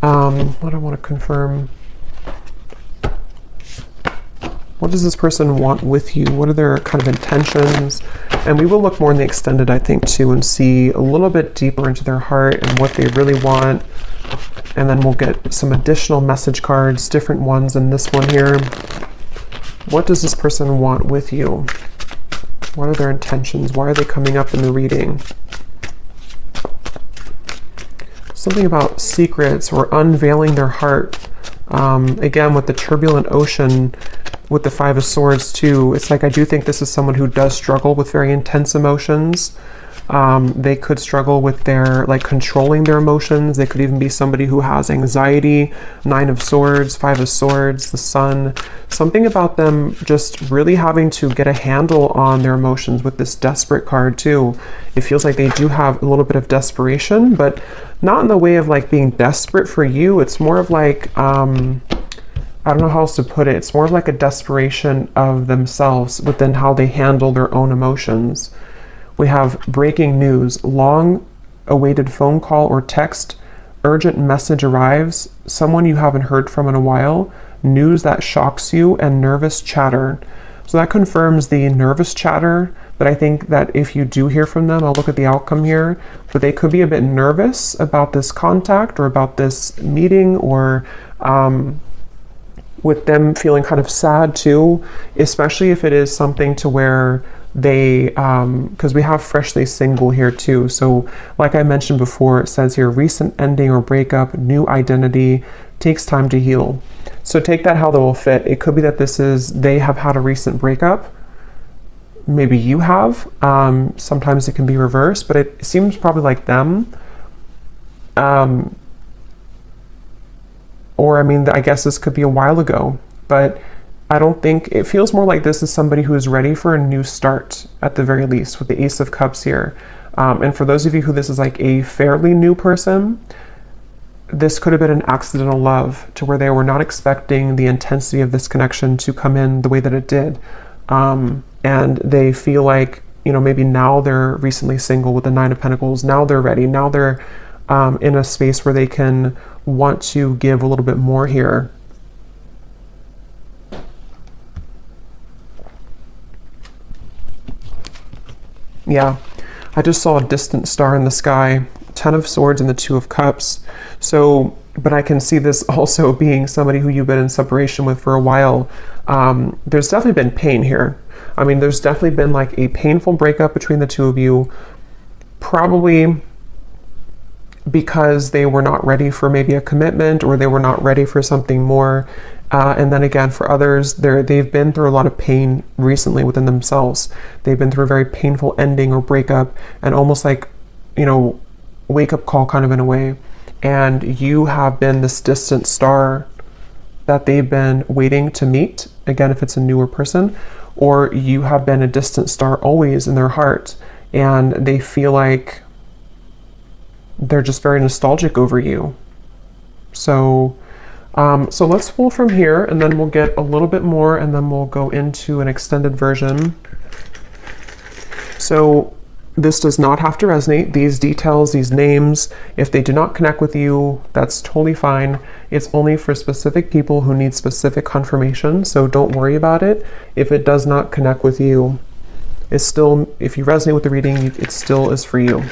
What I want to confirm. What does this person want with you? What are their kind of intentions? And we will look more in the extended, I think, too, and see a little bit deeper into their heart and what they really want. And then we'll get some additional message cards, different ones than this one here. What does this person want with you? What are their intentions? Why are they coming up in the reading? Something about secrets or unveiling their heart. Again, with the turbulent ocean, with the Five of Swords too, it's like I do think this is someone who does struggle with very intense emotions. They could struggle with their, like, controlling their emotions. They could even be somebody who has anxiety. Nine of Swords, Five of Swords, the Sun. Something about them just really having to get a handle on their emotions with this Desperate card too. It feels like they do have a little bit of desperation, but not in the way of like being desperate for you. It's more of like, I don't know how else to put it. It's more of like a desperation of themselves within how they handle their own emotions. We have breaking news, long awaited phone call or text, urgent message arrives, someone you haven't heard from in a while, news that shocks you, and nervous chatter. So that confirms the nervous chatter that I think that if you do hear from them, I'll look at the outcome here, but they could be a bit nervous about this contact or about this meeting, or with them feeling kind of sad too, especially if it is something to where they, because we have freshly single here too. So like I mentioned before, it says here, recent ending or breakup, new identity, takes time to heal. So take that how that will fit. It could be that they have had a recent breakup. Maybe you have. Sometimes it can be reversed, but it seems probably like them. Or, I mean, I guess this could be a while ago, but I don't think, it feels more like this is somebody who is ready for a new start at the very least, with the Ace of Cups here. And for those of you who this is like a fairly new person, this could have been an accidental love to where they were not expecting the intensity of this connection to come in the way that it did. And they feel like, you know, maybe now they're recently single with the Nine of Pentacles. Now they're ready. Now they're in a space where they can want to give a little bit more here. Yeah, I just saw a distant star in the sky, Ten of Swords and the Two of Cups. So, but I can see this also being somebody who you've been in separation with for a while. There's definitely been pain here. I mean, there's definitely been like a painful breakup between the two of you, probably because they were not ready for maybe a commitment, or they were not ready for something more. And then again, for others, they've been through a lot of pain recently within themselves. They've been through a very painful ending or breakup, and almost like, you know, wake up call kind of in a way. And you have been this distant star that they've been waiting to meet again, if it's a newer person, or you have been a distant star always in their heart, and they feel like they're just very nostalgic over you. So, so let's pull from here, and then we'll get a little bit more, and then we'll go into an extended version. So this does not have to resonate. These details, these names, if they do not connect with you, that's totally fine. It's only for specific people who need specific confirmation, so don't worry about it. If it does not connect with you, it's still, if you resonate with the reading, it still is for you.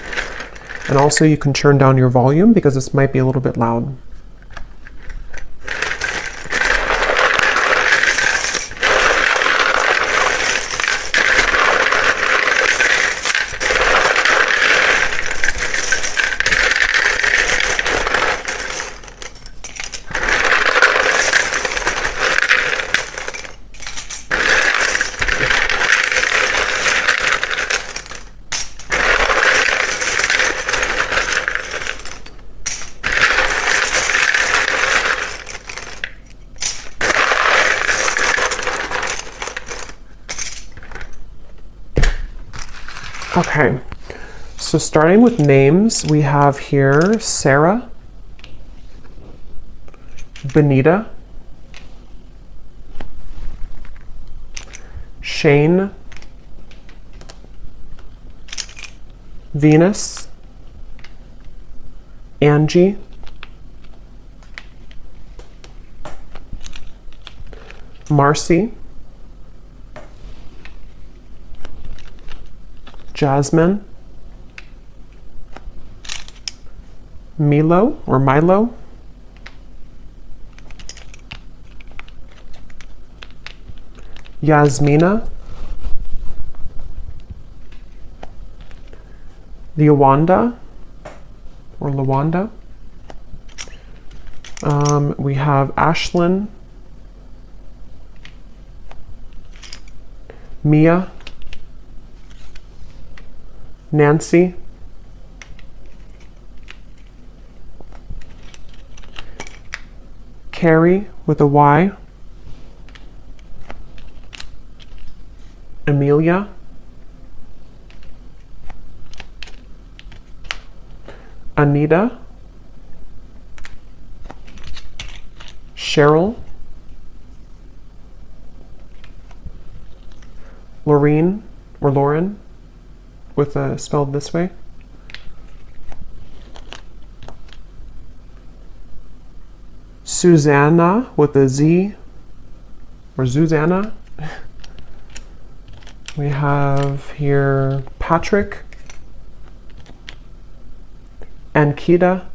And also you can turn down your volume because this might be a little bit loud. Okay, so starting with names, we have here Sarah, Benita, Shane, Venus, Angie, Marcy, Jasmine, Milo or Milo, Yasmina, Lawanda or Lawanda. We have Ashlyn, Mia, Nancy, Carrie with a Y, Amelia, Anita, Cheryl, Laureen or Lauren with a spelled this way, Susanna with a Z or Susanna. We have here Patrick, Ankita,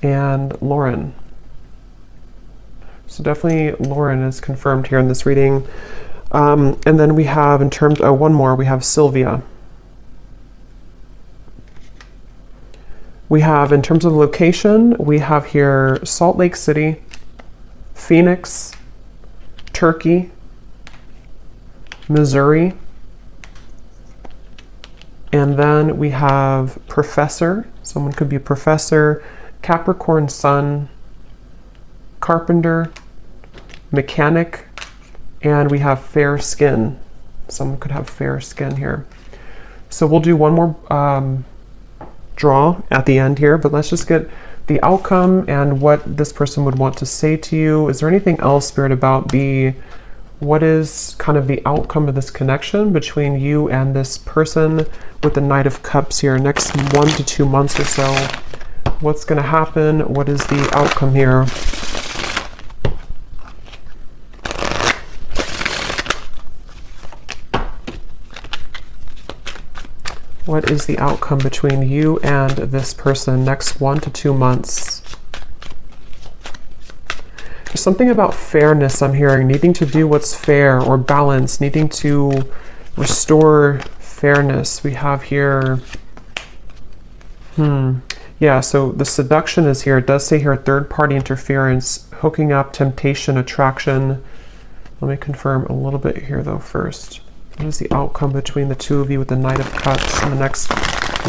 and Lauren. So definitely Lauren is confirmed here in this reading. And then we have in terms, one more, we have Sylvia. We have in terms of location, we have here Salt Lake City, Phoenix, Turkey, Missouri, and then we have Professor. Someone could be a professor, Capricorn Sun, Carpenter, Mechanic, and we have fair skin. Someone could have fair skin here. So we'll do one more draw at the end here, but let's just get the outcome and what this person would want to say to you. Is there anything else, Spirit, about what is kind of the outcome of this connection between you and this person with the Knight of Cups here? Next 1 to 2 months or so, what's going to happen? What is the outcome here? What is the outcome between you and this person next 1 to 2 months? There's something about fairness I'm hearing, needing to do what's fair or balance, needing to restore fairness. We have here, yeah, so the seduction is here. It does say here third-party interference, hooking up, temptation, attraction. Let me confirm a little bit here though first. What is the outcome between the two of you with the Knight of Cups in the next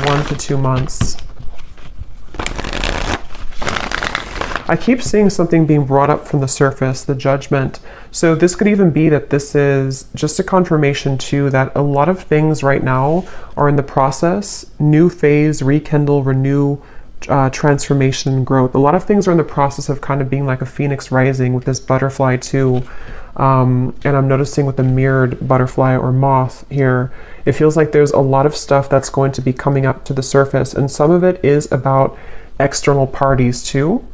1 to 2 months? I keep seeing something being brought up from the surface, the judgment. So this could even be that this is just a confirmation too that a lot of things right now are in the process, new phase, rekindle, renew, transformation and growth. A lot of things are in the process of kind of being like a phoenix rising with this butterfly too. And I'm noticing with the mirrored butterfly or moth here, it feels like there's a lot of stuff that's going to be coming up to the surface, and some of it is about external parties too.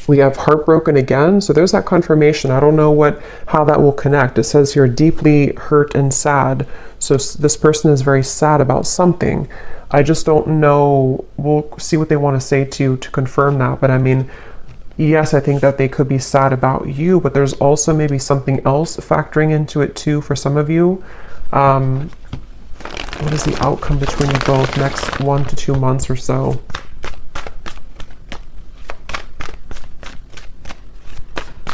We have heartbroken again, so there's that confirmation. I don't know how that will connect. It says here deeply hurt and sad. So this person is very sad about something. I just don't know. We'll see what they want to say to confirm that. But I mean, yes, I think that they could be sad about you, but there's also maybe something else factoring into it too for some of you. What is the outcome between you both next 1 to 2 months or so?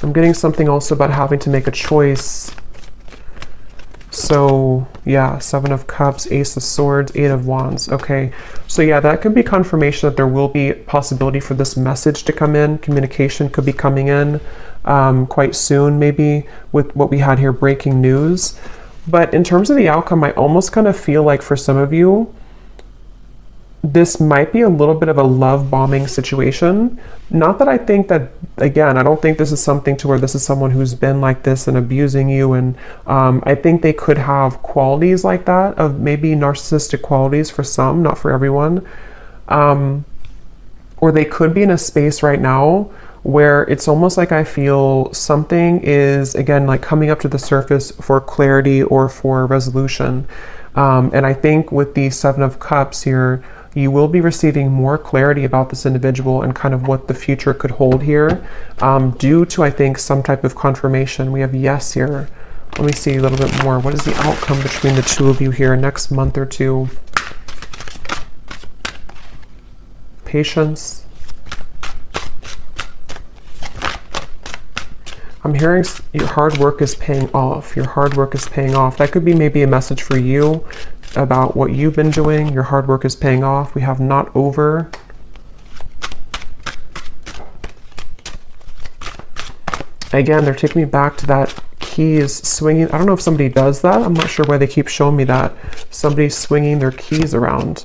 I'm getting something also about having to make a choice. So yeah, 7 of Cups, Ace of Swords, 8 of Wands. Okay, so yeah, that could be confirmation that there will be possibility for this message to come in. Communication could be coming in quite soon, maybe with what we had here, breaking news. But in terms of the outcome, I almost kind of feel like for some of you, this might be a little bit of a love bombing situation. Not that I think that, again, I don't think this is something to where this is someone who's been like this and abusing you. And I think they could have qualities like that, of maybe narcissistic qualities for some, not for everyone. Or they could be in a space right now where it's almost like I feel something is, again, like coming up to the surface for clarity or for resolution. And I think with the 7 of Cups here, you will be receiving more clarity about this individual and kind of what the future could hold here, due to, I think, some type of confirmation. We have yes here. Let me see a little bit more. What is the outcome between the two of you here next month or two? Patience. I'm hearing your hard work is paying off. Your hard work is paying off. That could be maybe a message for you about what you've been doing. Your hard work is paying off. We have not over. Again, they're taking me back to that keys swinging. I don't know if somebody does that. I'm not sure why they keep showing me that. Somebody's swinging their keys around.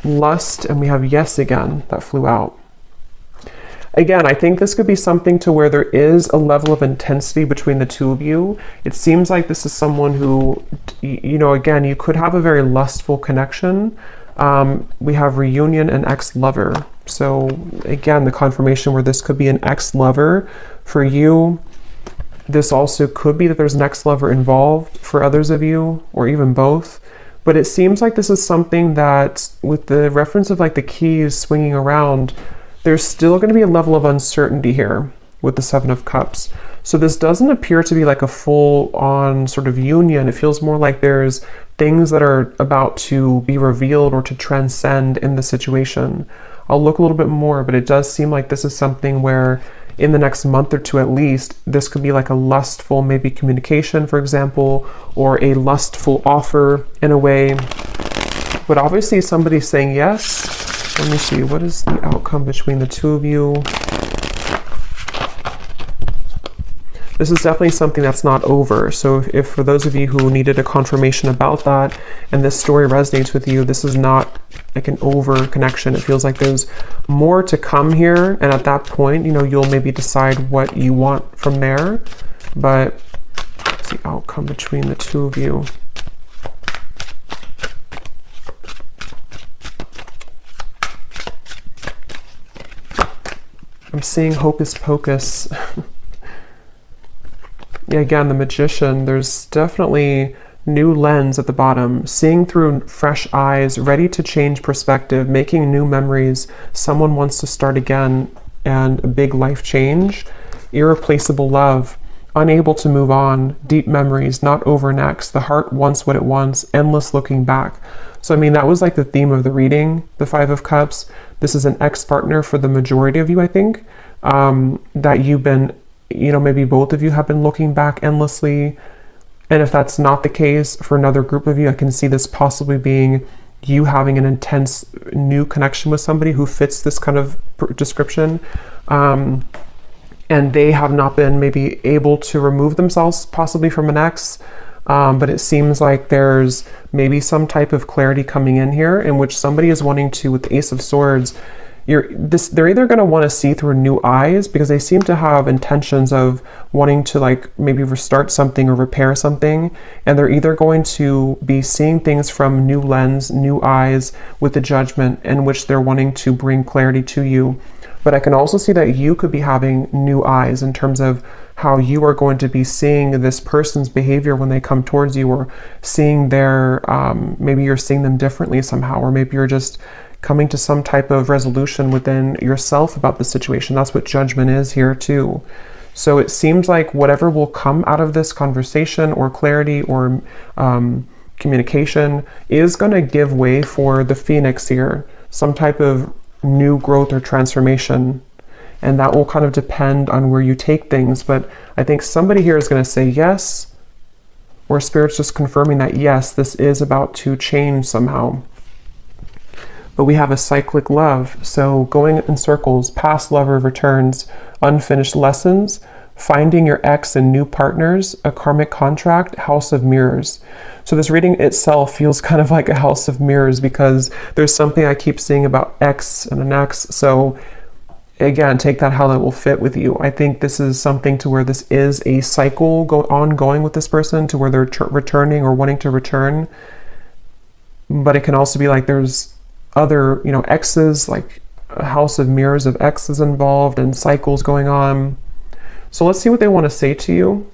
Lust, and we have yes again. That flew out. Again, I think this could be something to where there is a level of intensity between the two of you. It seems like this is someone who, you know, again, you could have a very lustful connection. We have reunion and ex-lover. So again, the confirmation where this could be an ex-lover for you. This also could be that there's an ex-lover involved for others of you, or even both. But it seems like this is something that, with the reference of like the keys swinging around, there's still going to be a level of uncertainty here with the 7 of Cups. So this doesn't appear to be like a full-on sort of union. It feels more like there's things that are about to be revealed or to transcend in the situation. I'll look a little bit more, but it does seem like this is something where in the next month or two at least, this could be like a lustful maybe communication, for example, or a lustful offer in a way. But obviously somebody's saying yes. Let me see, what is the outcome between the two of you? This is definitely something that's not over. So if for those of you who needed a confirmation about that and this story resonates with you, this is not like an over connection. It feels like there's more to come here. And at that point, you know, you'll maybe decide what you want from there. But what's the outcome between the two of you? I'm seeing hocus pocus. Yeah, again, the Magician, there's definitely new lens at the bottom, seeing through fresh eyes, ready to change perspective, making new memories. Someone wants to start again, and a big life change. Irreplaceable love, unable to move on, deep memories, not over next. The heart wants what it wants, endless looking back. So, I mean, that was like the theme of the reading, the 5 of Cups. This is an ex-partner for the majority of you, I think, that you've been, you know, maybe both of you have been looking back endlessly. And if that's not the case for another group of you, I can see this possibly being you having an intense new connection with somebody who fits this kind of description, and they have not been maybe able to remove themselves possibly from an ex, but it seems like there's maybe some type of clarity coming in here in which somebody is wanting to, with the Ace of Swords, they're either going to want to see through new eyes because they seem to have intentions of wanting to like maybe restart something or repair something, and they're either going to be seeing things from new lens, new eyes with the Judgment in which they're wanting to bring clarity to you. But I can also see that you could be having new eyes in terms of how you are going to be seeing this person's behavior when they come towards you, or seeing their, maybe you're seeing them differently somehow, or maybe you're just coming to some type of resolution within yourself about the situation. That's what Judgment is here too. So it seems like whatever will come out of this conversation or clarity or communication is going to give way for the Phoenix here, some type of new growth or transformation. And that will kind of depend on where you take things. But I think somebody here is going to say yes, or Spirit's just confirming that yes, this is about to change somehow. But we have a cyclic love, so going in circles, past lover returns, unfinished lessons, finding your ex and new partners, a karmic contract, house of mirrors. So this reading itself feels kind of like a house of mirrors because there's something I keep seeing about ex and an ex. So again, take that how that will fit with you. I think this is something to where this is a cycle ongoing with this person, to where they're returning or wanting to return. But it can also be like there's other, exes, like a house of mirrors of exes involved and cycles going on. So let's see what they want to say to you.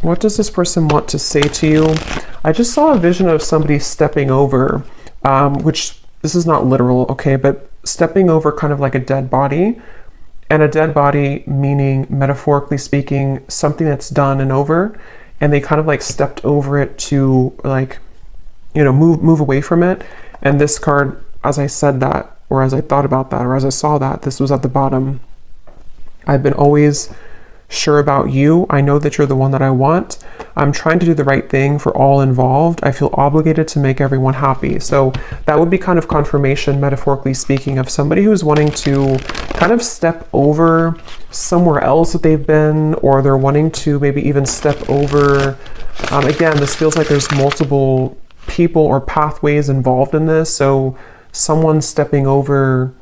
What does this person want to say to you? I just saw a vision of somebody stepping over, which this is not literal, okay, but stepping over kind of like a dead body, and a dead body meaning, metaphorically speaking, something that's done and over, and they kind of like stepped over it to like, move away from it. And this card, as I said that, or as I thought about that, or as I saw that, this was at the bottom. I've been always sure about you. I know that you're the one that I want. I'm trying to do the right thing for all involved. I feel obligated to make everyone happy. So that would be kind of confirmation, metaphorically speaking, of somebody who's wanting to kind of step over somewhere else that they've been, or they're wanting to maybe even step over. Again, this feels like there's multiple people or pathways involved in this. So someone stepping over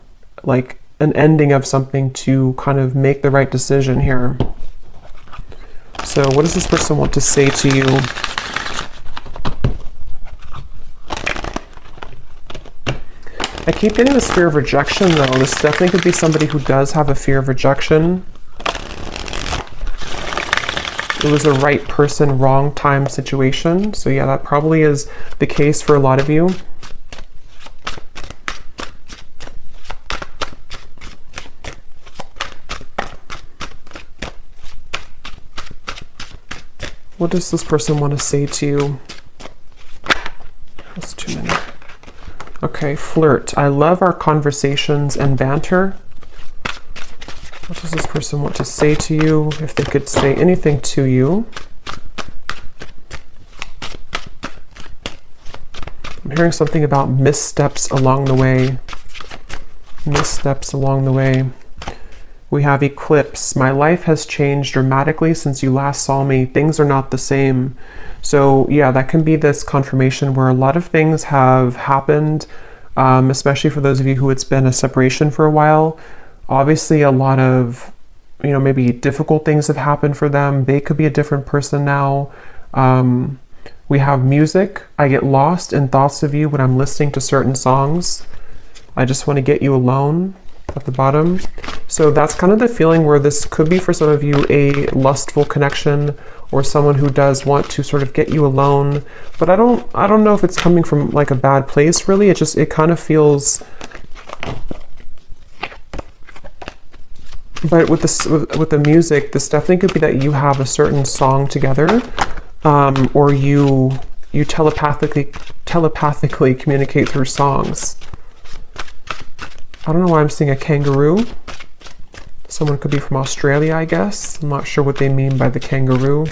like an ending of something to kind of make the right decision here. So what does this person want to say to you? I keep getting this fear of rejection though. This definitely could be somebody who does have a fear of rejection. It was a right person, wrong time situation. So yeah, that probably is the case for a lot of you. What does this person want to say to you? That's too many. Okay, flirt. I love our conversations and banter. What does this person want to say to you? If they could say anything to you. I'm hearing something about missteps along the way. Missteps along the way. We have eclipse. My life has changed dramatically since you last saw me. Things are not the same. So yeah, that can be this confirmation where a lot of things have happened, especially for those of you who it's been a separation for a while. Obviously a lot of, maybe difficult things have happened for them. They could be a different person now. We have music. I get lost in thoughts of you when I'm listening to certain songs. I just want to get you alone. At the bottom. So that's kind of the feeling where this could be for some of you a lustful connection, or someone who does want to sort of get you alone. But I don't know if it's coming from like a bad place really. It kind of feels, but with this, with the music, this definitely could be that you have a certain song together, or you telepathically communicate through songs. I don't know why I'm seeing a kangaroo. Someone could be from Australia, I guess. I'm not sure what they mean by the kangaroo.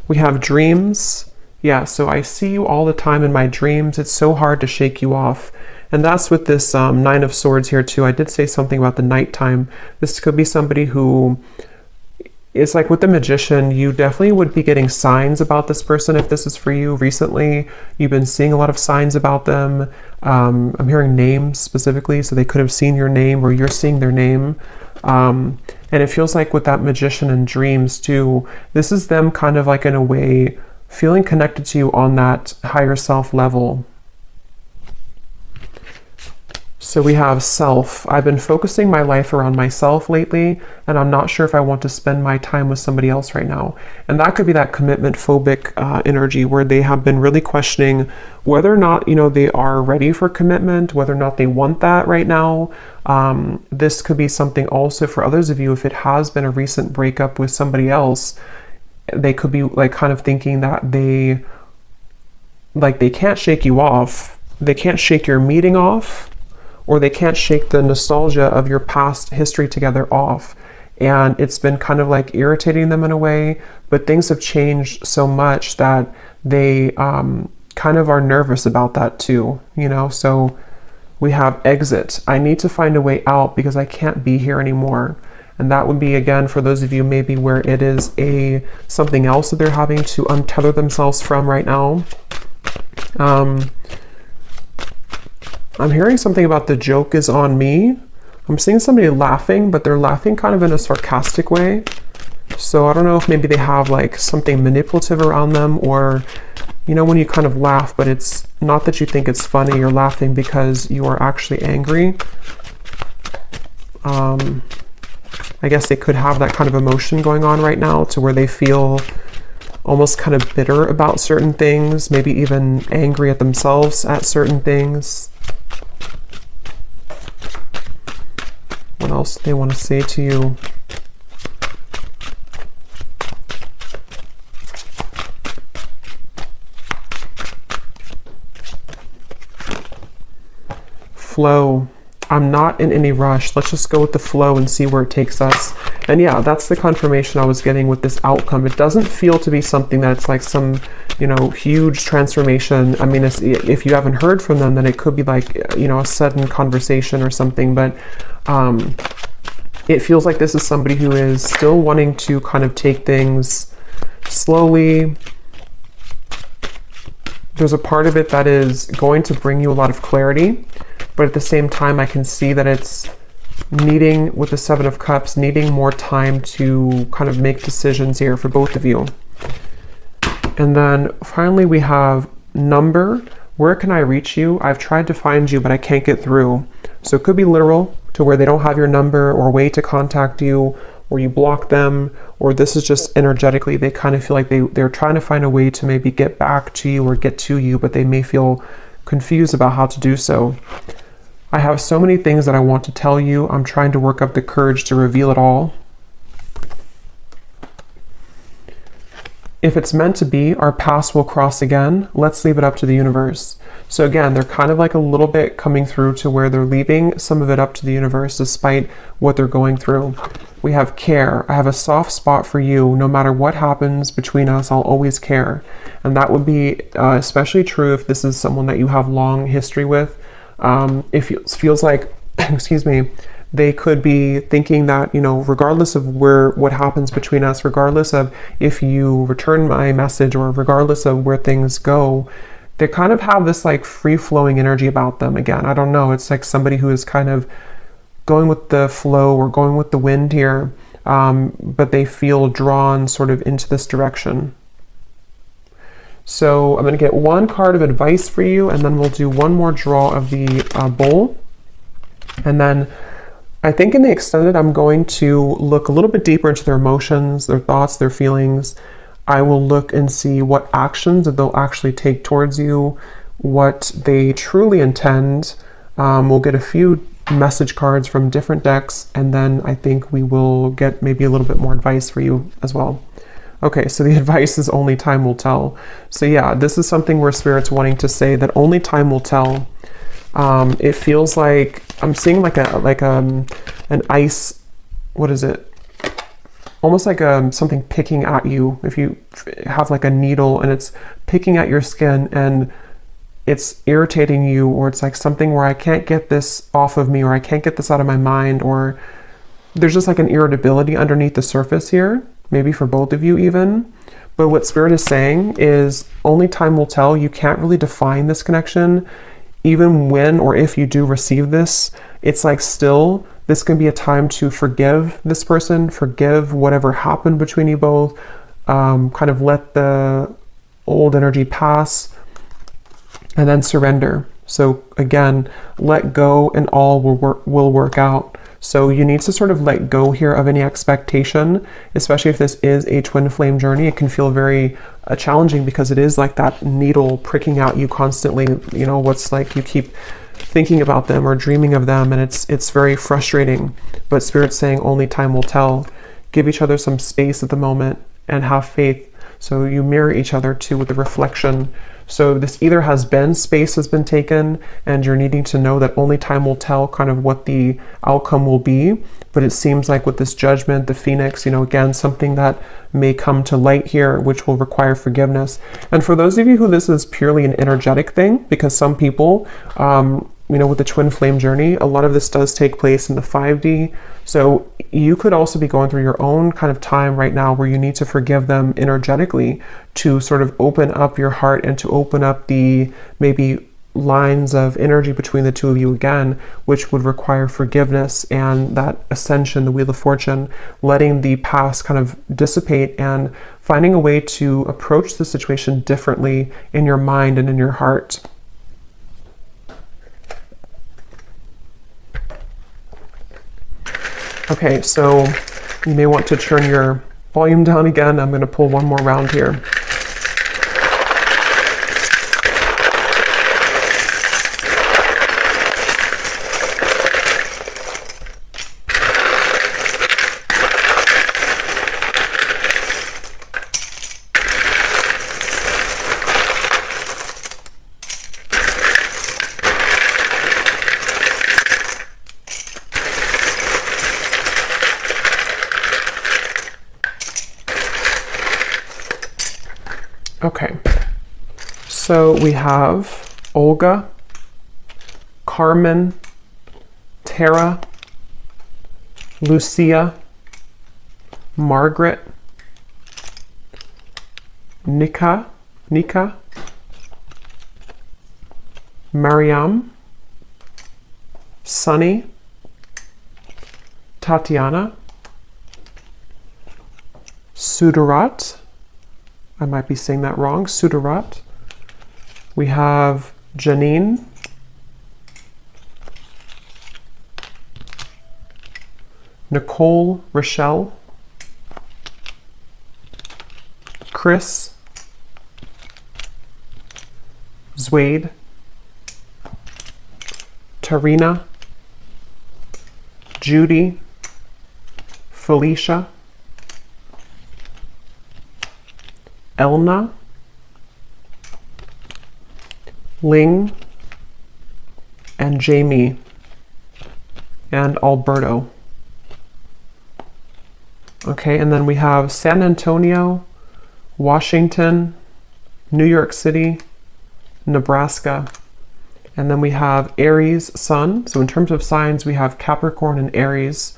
We have dreams. Yeah, so I see you all the time in my dreams. It's so hard to shake you off. And that's with this Nine of Swords here too. I did say something about the nighttime. This could be somebody who, it's like with the Magician, you definitely would be getting signs about this person if this is for you recently. You've been seeing a lot of signs about them. I'm hearing names specifically, so they could have seen your name or you're seeing their name. And it feels like with that Magician and dreams too, this is them kind of like in a way feeling connected to you on that higher self level. So we have self. I've been focusing my life around myself lately, and I'm not sure if I want to spend my time with somebody else right now. And that could be that commitment phobic energy where they have been really questioning whether or not, they are ready for commitment, whether or not they want that right now. This could be something also for others of you, if it has been a recent breakup with somebody else, they could be like kind of thinking that they can't shake you off. They can't shake your meeting off, or they can't shake the nostalgia of your past history together off. And it's been kind of like irritating them in a way, but things have changed so much that they kind of are nervous about that too, So we have exit. I need to find a way out because I can't be here anymore. And that would be, again, for those of you maybe where it is something else that they're having to untether themselves from right now. I'm hearing something about the joke is on me. I'm seeing somebody laughing, but they're laughing kind of in a sarcastic way. So I don't know if maybe they have like something manipulative around them, or, when you kind of laugh, but it's not that you think it's funny, you're laughing because you are actually angry. I guess they could have that kind of emotion going on right now to where they feel almost kind of bitter about certain things, maybe even angry at themselves at certain things. What else do they want to say to you? Flow. I'm not in any rush. Let's just go with the flow and see where it takes us. And yeah, that's the confirmation I was getting with this outcome. It doesn't feel to be something that's like some, huge transformation. I mean, if you haven't heard from them, then it could be like, a sudden conversation or something. But it feels like this is somebody who is still wanting to kind of take things slowly. There's a part of it that is going to bring you a lot of clarity. But at the same time, I can see that it's needing, with the Seven of Cups, needing more time to kind of make decisions here for both of you. And then finally we have number. Where can I reach you? I've tried to find you, but I can't get through. So it could be literal, to where they don't have your number or way to contact you, or you block them, or this is just energetically, they kind of feel like they're trying to find a way to maybe get back to you or get to you, but they may feel confused about how to do so. I have so many things that I want to tell you. I'm trying to work up the courage to reveal it all. If it's meant to be, our paths will cross again. Let's leave it up to the universe. So again, they're kind of like a little bit coming through to where they're leaving some of it up to the universe despite what they're going through. We have care. I have a soft spot for you. No matter what happens between us, I'll always care. And that would be especially true if this is someone that you have long history with. It feels like, excuse me, they could be thinking that, regardless of what happens between us, regardless of if you return my message or regardless of where things go, they kind of have this like free-flowing energy about them. Again, I don't know. It's like somebody who is kind of going with the flow or going with the wind here, but they feel drawn sort of into this direction. So I'm going to get one card of advice for you, and then we'll do one more draw of the bowl. And then I think in the extended, I'm going to look a little bit deeper into their emotions, their thoughts, their feelings. I will look and see what actions that they'll actually take towards you, what they truly intend. We'll get a few message cards from different decks, and then I think we will get maybe a little bit more advice for you as well. Okay, so the advice is only time will tell. So yeah, this is something where Spirit's wanting to say that only time will tell. It feels like I'm seeing like an ice, what is it? Almost like something picking at you. If you have like a needle and it's picking at your skin and it's irritating you, or it's like something where I can't get this off of me, or I can't get this out of my mind, or there's just like an irritability underneath the surface here, maybe for both of you even. But what Spirit is saying is only time will tell. You can't really define this connection. Even when or if you do receive this, it's like still, this can be a time to forgive this person, forgive whatever happened between you both, kind of let the old energy pass, and then surrender. So again, let go and all will work out. So you need to sort of let go here of any expectation, especially if this is a twin flame journey. It can feel very challenging because it is like that needle pricking out you constantly. You know, what's like you keep thinking about them or dreaming of them, and it's very frustrating. But Spirit's saying only time will tell. Give each other some space at the moment and have faith. So you mirror each other too with the reflection. So this either has been, space has been taken, and you're needing to know that only time will tell kind of what the outcome will be. But it seems like with this judgment, the Phoenix, you know, again, something that may come to light here, which will require forgiveness. And for those of you who this is purely an energetic thing, because some people, you know, with the twin flame journey, a lot of this does take place in the 5D. So you could also be going through your own kind of time right now where you need to forgive them energetically to sort of open up your heart and to open up the maybe lines of energy between the two of you again, which would require forgiveness and that ascension, the Wheel of Fortune, letting the past kind of dissipate and finding a way to approach the situation differently in your mind and in your heart. Okay, so you may want to turn your volume down again. I'm going to pull one more round here. Okay, so we have Olga, Carmen, Tara, Lucia, Margaret, Nika, Mariam, Sunny, Tatiana, Sudarat, I might be saying that wrong, Sudarat. We have Janine, Nicole, Rochelle, Chris, Zwade, Tarina, Judy, Felicia, Elna, Ling, and Jamie, and Alberto. Okay, and then we have San Antonio, Washington, New York City, Nebraska, and then we have Aries, Sun. So in terms of signs, we have Capricorn and Aries.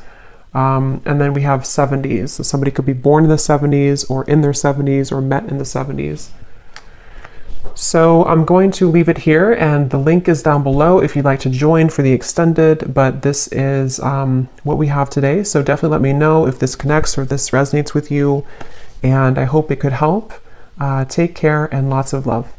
And then we have 70s. So somebody could be born in the 70s or in their 70s or met in the 70s. So I'm going to leave it here, and the link is down below if you'd like to join for the extended, but this is what we have today. So definitely let me know if this connects or this resonates with you, and I hope it could help. Take care and lots of love.